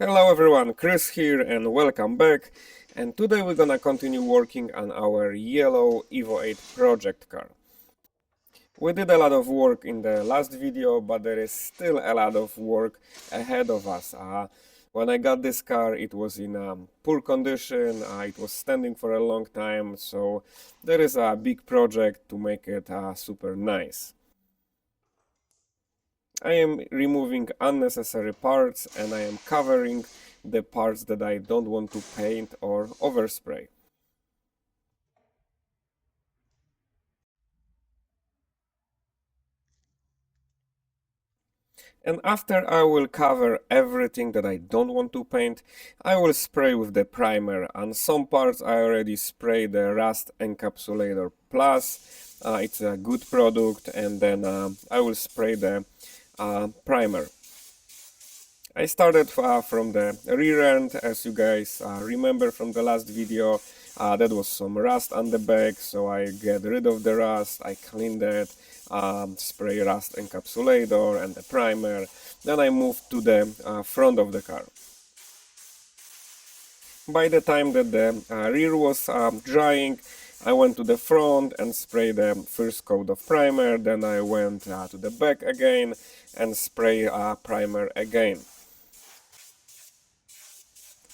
Hello everyone, Chris here and welcome back. And today we're gonna continue working on our yellow EVO 8 project car. We did a lot of work in the last video, but there is still a lot of work ahead of us. When I got this car, it was in poor condition, it was standing for a long time, so there is a big project to make it super nice. I am removing unnecessary parts and I am covering the parts that I don't want to paint or overspray. And after I will cover everything that I don't want to paint, I will spray with the primer. On some parts I already sprayed the Rust Encapsulator Plus. It's a good product, and then I will spray the primer. I started from the rear end, as you guys remember from the last video. That was some rust on the back, so I get rid of the rust, I cleaned it, spray Rust Encapsulator and the primer. Then I moved to the front of the car. By the time that the rear was drying, I went to the front and sprayed the first coat of primer. Then I went to the back again and spray primer again.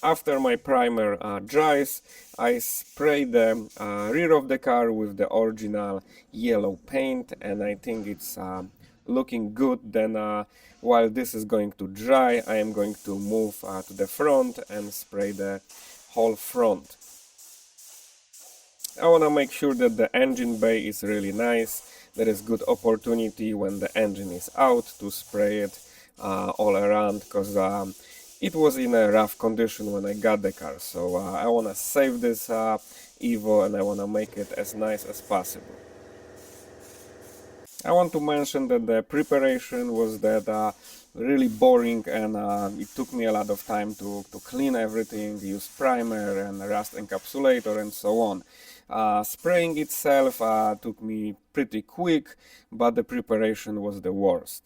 After my primer dries, I spray the rear of the car with the original yellow paint, and I think it's looking good. Then while this is going to dry, I am going to move to the front and spray the whole front. I want to make sure that the engine bay is really nice. There is good opportunity when the engine is out to spray it all around, because it was in a rough condition when I got the car, so I want to save this EVO and I want to make it as nice as possible. I want to mention that the preparation was really boring, and it took me a lot of time to clean everything, use primer and Rust Encapsulator and so on. Spraying itself took me pretty quick, but the preparation was the worst.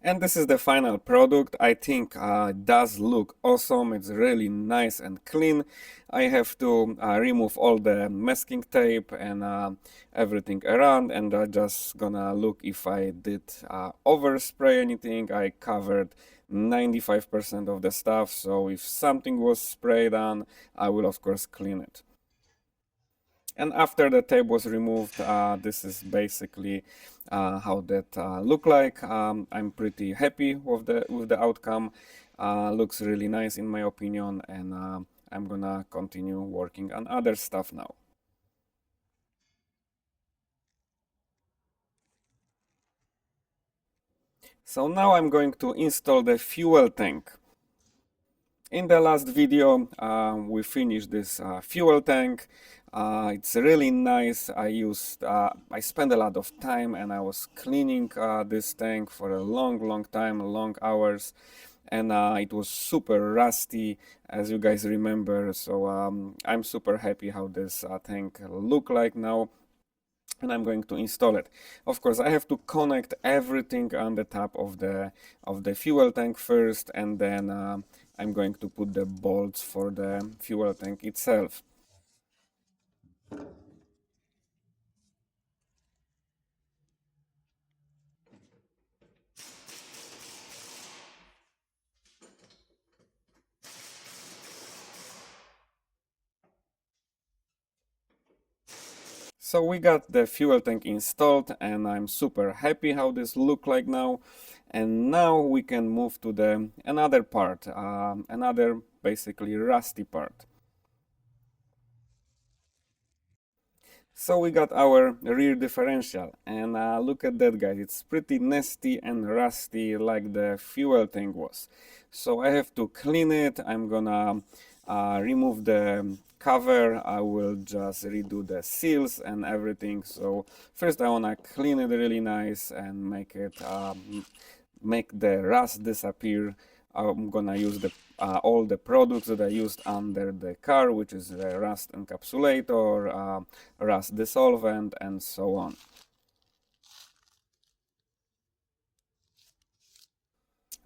And this is the final product. I think it does look awesome. It's really nice and clean. I have to remove all the masking tape and everything around, and I'm just gonna look if I did overspray anything. I covered 95% of the stuff, so if something was sprayed on, I will of course clean it. And after the tape was removed, this is basically how that look like. I'm pretty happy with the outcome. Looks really nice in my opinion, and I'm gonna continue working on other stuff now. So now I'm going to install the fuel tank. In the last video, we finished this fuel tank. It's really nice. I spent a lot of time and I was cleaning this tank for a long time, long hours, and it was super rusty, as you guys remember. So I'm super happy how this tank look like now, and I'm going to install it. Of course, I have to connect everything on the top of the fuel tank first, and then I'm going to put the bolts for the fuel tank itself. So we got the fuel tank installed, and I'm super happy how this look like now. And now we can move to the another part, another basically rusty part. So we got our rear differential, and look at that, guys. It's pretty nasty and rusty like the fuel tank was. So I have to clean it. I'm gonna remove the cover. I will just redo the seals and everything. So first I wanna clean it really nice and make it make the rust disappear. I'm gonna use all the products that I used under the car, which is the Rust Encapsulator, Rust Dissolvent, and so on.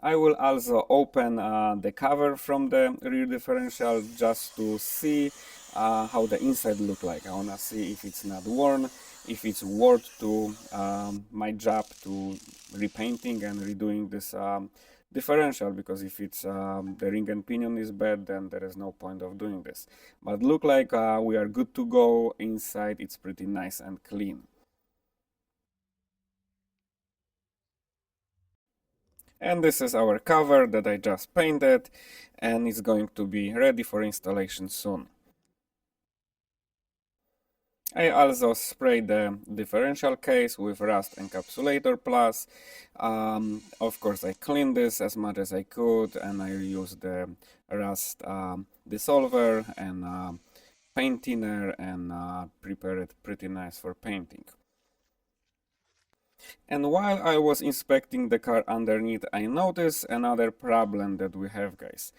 I will also open the cover from the rear differential just to see how the inside look like. I wanna see if it's not worn, if it's worth to my job to repainting and redoing this differential, because if it's the ring and pinion is bad, then there is no point of doing this. But look like we are good to go. Inside it's pretty nice and clean. And this is our cover that I just painted, and it's going to be ready for installation soon. I also sprayed the differential case with Rust Encapsulator Plus. Of course, I cleaned this as much as I could, and I used the Rust dissolver and paint thinner, and prepared it pretty nice for painting. And while I was inspecting the car underneath, I noticed another problem that we have, guys.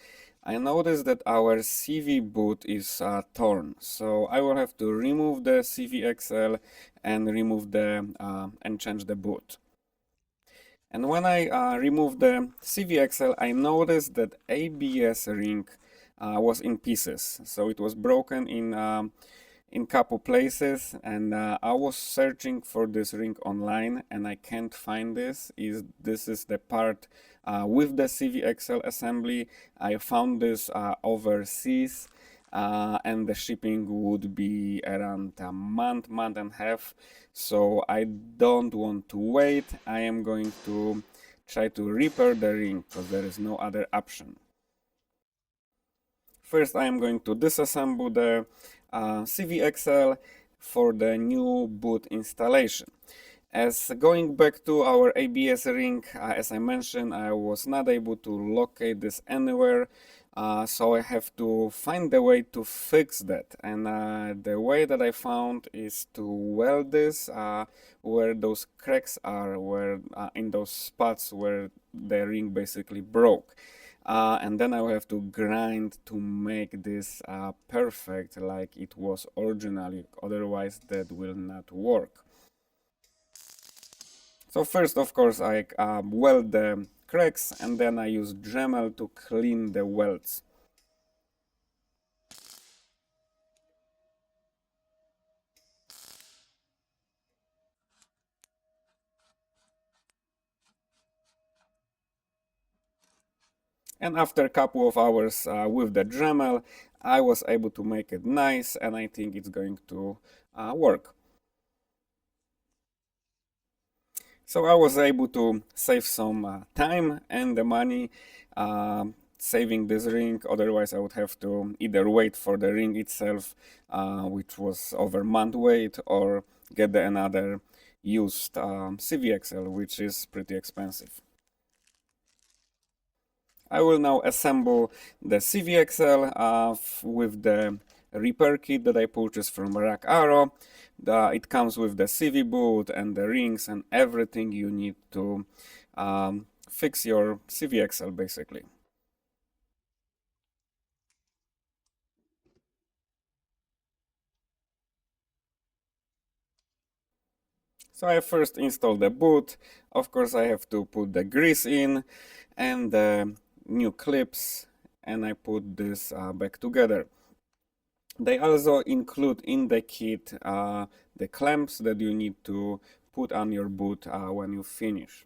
I noticed that our CV boot is torn, so I will have to remove the CV XL and remove the and change the boot. And when I removed the CV XL, I noticed that ABS ring was in pieces, so it was broken in couple places, and I was searching for this ring online and I can't find this. This is the part with the CVXL assembly. I found this overseas, and the shipping would be around a month and a half, so I don't want to wait. I am going to try to repair the ring because there is no other option. First, I am going to disassemble the CVXL for the new boot installation. As going back to our ABS ring, as I mentioned, I was not able to locate this anywhere, so I have to find a way to fix that. And the way that I found is to weld this where those cracks are, where in those spots where the ring basically broke. And then I will have to grind to make this perfect like it was originally, otherwise that will not work. So first, of course, I weld the cracks, and then I use Dremel to clean the welds. And after a couple of hours with the Dremel, I was able to make it nice, and I think it's going to work. So I was able to save some time and the money saving this ring. Otherwise, I would have to either wait for the ring itself, which was over month wait, or get another used CVXL, which is pretty expensive. I will now assemble the CVXL with the repair kit that I purchased from Rack Arrow. It comes with the CV boot and the rings and everything you need to fix your CVXL basically. So I first install the boot. Of course, I have to put the grease in and the new clips, and I put this back together. They also include in the kit the clamps that you need to put on your boot when you finish.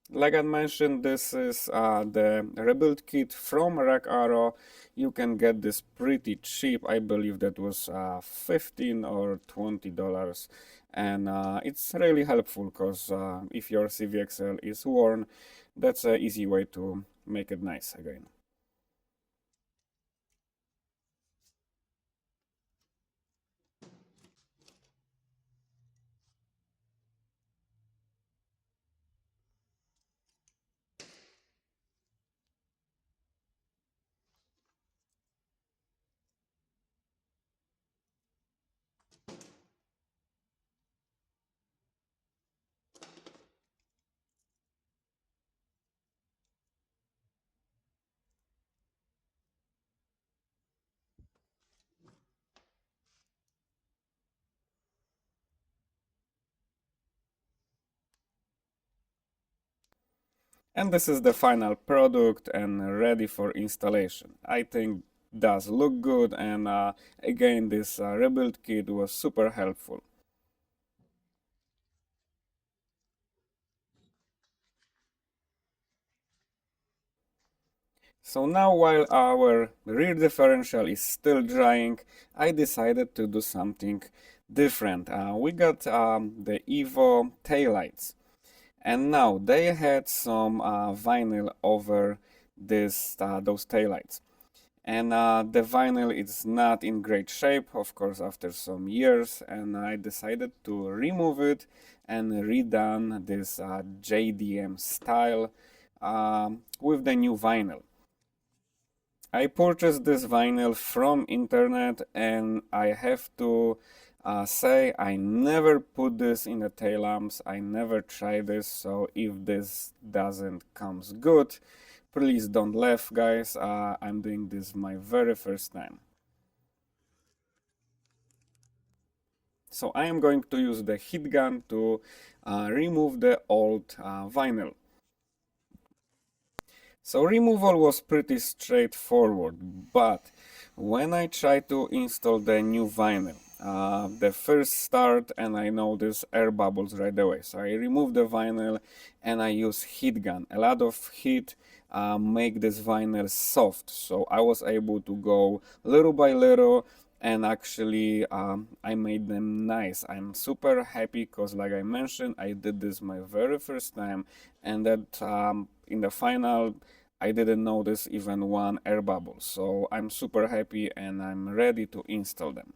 Like I mentioned, this is the rebuild kit from Rack Arrow. You can get this pretty cheap. I believe that was $15 or $20, and it's really helpful because if your CVXL is worn, that's an easy way to make it nice again. And this is the final product and ready for installation. I think does look good, and again this rebuild kit was super helpful. So now while our rear differential is still drying, I decided to do something different. We got the EVO taillights, and now they had some vinyl over those taillights. And the vinyl is not in great shape, of course, after some years, and I decided to remove it and redone this JDM style with the new vinyl. I purchased this vinyl from internet, and I have to say I never put this in the tail lamps. I never tried this, so if this doesn't comes good, please don't laugh, guys. I'm doing this my very first time. So I am going to use the heat gun to remove the old vinyl. So removal was pretty straightforward, but when I tried to install the new vinyl, the first start, and I noticed air bubbles right away. So I removed the vinyl and I use heat gun. A lot of heat make this vinyl soft, so I was able to go little by little, and actually I made them nice. I'm super happy because, like I mentioned, I did this my very first time, and that in the final I didn't notice even one air bubble. So I'm super happy and I'm ready to install them.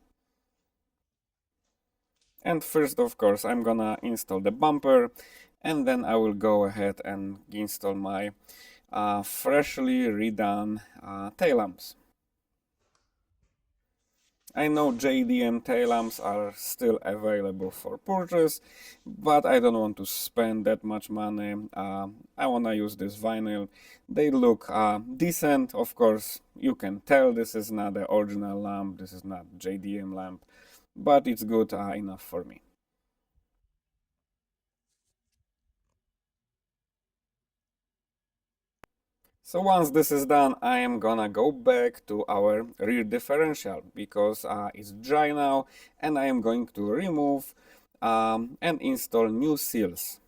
And first, of course, I'm gonna install the bumper, and then I will go ahead and install my freshly redone tail lamps. I know JDM tail lamps are still available for purchase, but I don't want to spend that much money. I want to use this vinyl. They look decent. Of course, you can tell this is not the original lamp, this is not JDM lamp, but it's good enough for me. So once this is done, I am gonna go back to our rear differential because it's dry now, and I am going to remove and install new seals.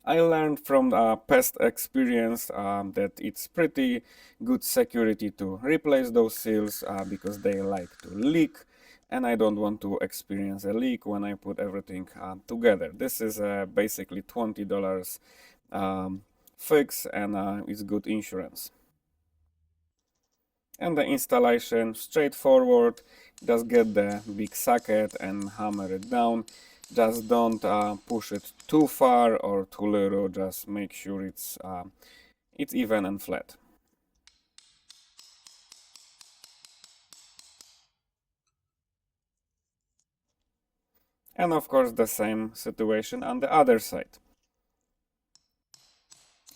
I learned from past experience that it's pretty good security to replace those seals because they like to leak, and I don't want to experience a leak when I put everything together. This is basically $20 fix, and it's good insurance. And the installation, straightforward. Just get the big socket and hammer it down. Just don't push it too far or too little. Just make sure it's even and flat. And of course the same situation on the other side.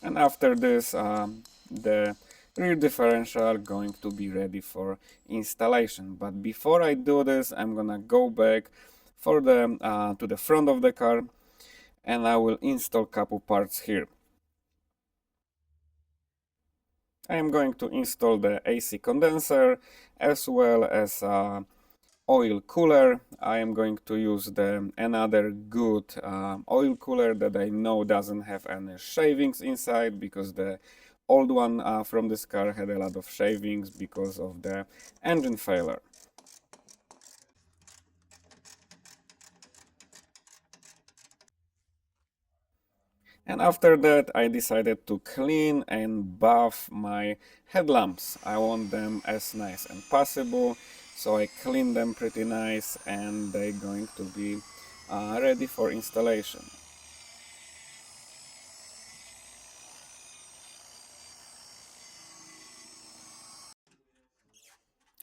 And after this, the rear differential going to be ready for installation. But before I do this, I'm gonna go back for the to the front of the car, and I will install couple parts here. I am going to install the AC condenser as well as oil cooler. I am going to use the another good oil cooler that I know doesn't have any shavings inside, because the old one from this car had a lot of shavings because of the engine failure. And after that, I decided to clean and buff my headlamps. I want them as nice and possible, so I clean them pretty nice, and they're going to be ready for installation.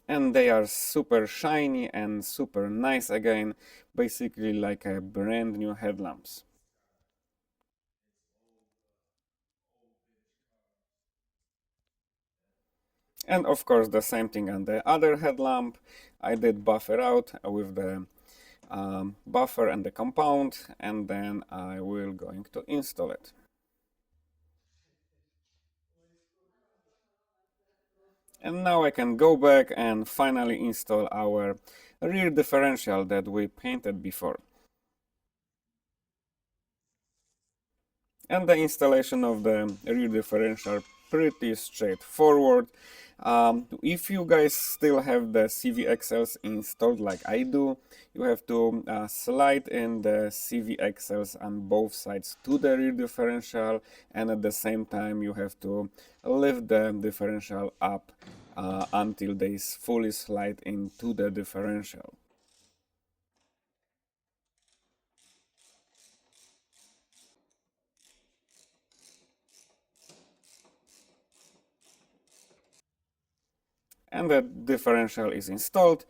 And they are super shiny and super nice again, basically like a brand new headlamps. And of course the same thing on the other headlamp. I did buffer out with the buffer and the compound, and then I will going to install it. And now I can go back and finally install our rear differential that we painted before. And the installation of the rear differential pretty straightforward. If you guys still have the CVXLs installed like I do, you have to slide in the CVXLs on both sides to the rear differential, and at the same time you have to lift the differential up until they fully slide into the differential. And the differential is installed,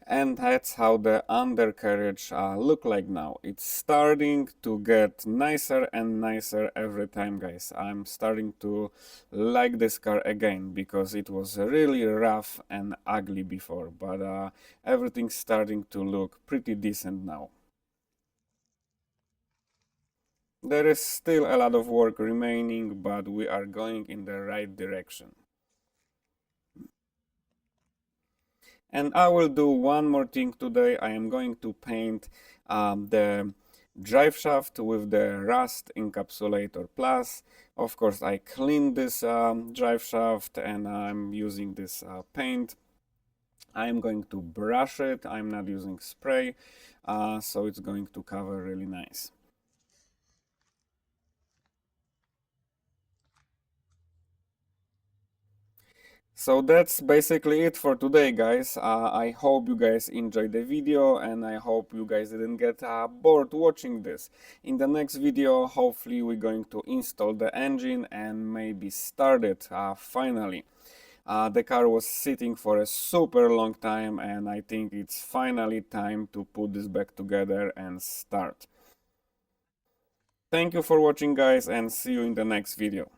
and that's how the undercarriage look like now. It's starting to get nicer and nicer every time, guys. I'm starting to like this car again because it was really rough and ugly before, but everything's starting to look pretty decent now. There is still a lot of work remaining, but we are going in the right direction. And I will do one more thing today. I am going to paint the drive shaft with the Rust Encapsulator Plus. Of course, I cleaned this drive shaft and I'm using this paint. I'm going to brush it. I'm not using spray, so it's going to cover really nice. So that's basically it for today, guys. I hope you guys enjoyed the video and I hope you guys didn't get bored watching this. In the next video, hopefully we're going to install the engine and maybe start it finally. The car was sitting for a super long time and I think it's finally time to put this back together and start. Thank you for watching, guys, and see you in the next video.